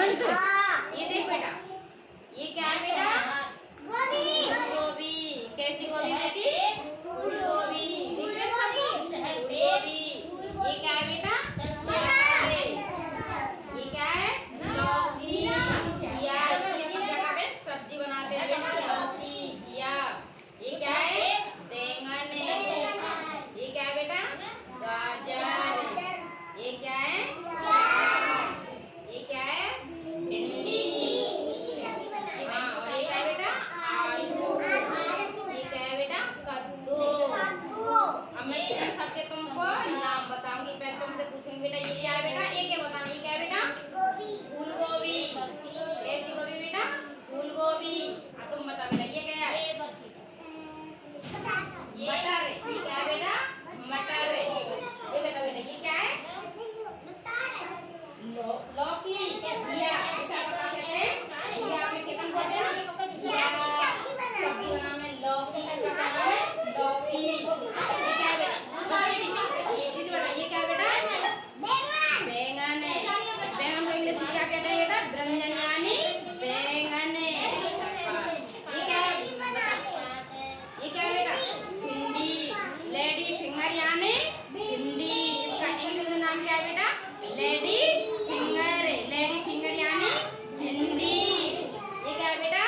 ये देख बेटा, ये क्या है बेटा? गोभी। गोभी। कैसी गोभी बेटी? फूल गोभी। दिख रहे सबको? फूल गोभी। ये क्या है बेटा? मटर। ये क्या है? लौकी। या इसकी अपन क्या कहते हैं? सब्जी बनाते हैं बेटा, लौकी या। ये क्या है? बैंगन। ये क्या है बेटा? गाजर। ये क्या है? ये क्या है? भिंडी। हाँ, और ये क्या है बेटा? आलू। ये क्या है बेटा? कद्दू। अब मैं इन सबके तुमको नाम बताऊंगी। पहले तुमसे पूछूंगी बेटा ये क्या है बेटा? एक एक बताना। ये क्या है बेटा? फूल गोभी। कैसी गोभी बेटा? फूल गोभी। तुम बता बेटा ये क्या है? मटर। ये क्या है बेटा? मटर। ये बेटा बेटा ये क्या है? लौकी। घिया। इसे आप क्या कहते हैं? घिया। आपने कितना बोला? सब्जी बनाने लौकी। इसका क्या नाम है? लौकी। ये क्या है बेटा? सीधी बेटा ये क्या है बेटा? बैंगन। बैंगन को इंग्लिश में क्या कहते हैं बेटा? ब्रंजन यानी बैंगन। ये क्या है? ये क्या है बेटा? भिंडी। लेडी फिंगर यानी भिंडी। इसका इंग्लिश में नाम क्या है बेटा? Lady finger. लेडी फिंगर यानी भिंडी। ये क्या है बेटा?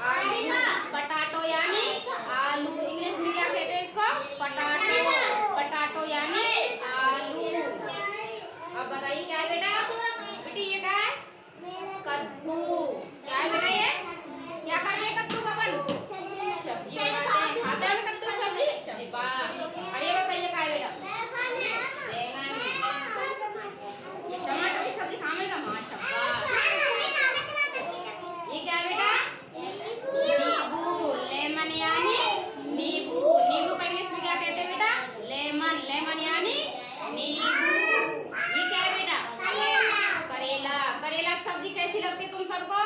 आलू। पटाटो यानी आलू। इंग्लिश में क्या कहते हैं इसको? पटाटो। पटाटो यानी आलू। अब बताइए क्या है बेटा? बेटी ये क्या है? कद्दू। क्या है बेटा ये? क्या करते हैं कद्दू का अपन? सब्जी बनाते हैं। खाते हैं कद्दू की सब्जी? शाबाश। और ये बताइए क्या है बेटा? बैंगन। टमाटर की सब्जी खाने का? हाँ शाबाश। ये क्या है बेटा? नींबू। लेमन यानी नींबू। नींबू का इंग्लिश में क्या कहते हैं बेटा? लेमन। लेमन यानी नींबू। ये क्या है बेटा? करेला। करेला की सब्जी कैसी लगती है तुम सबको?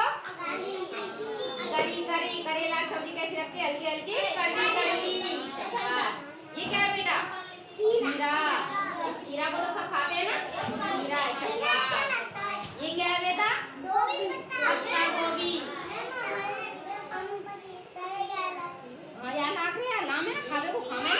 करी करी। करेला की सब्जी कैसी लगती है? हल्की हल्की कड़वी कड़वी। ये क्या है बेटा? खीरा। इस खीरा को तो सब खाते हैं ना? खीरा। ये क्या है बेटा? पत्ता गोभी। हाँ यार आखिरी यार नाम है ना खावे को खावे।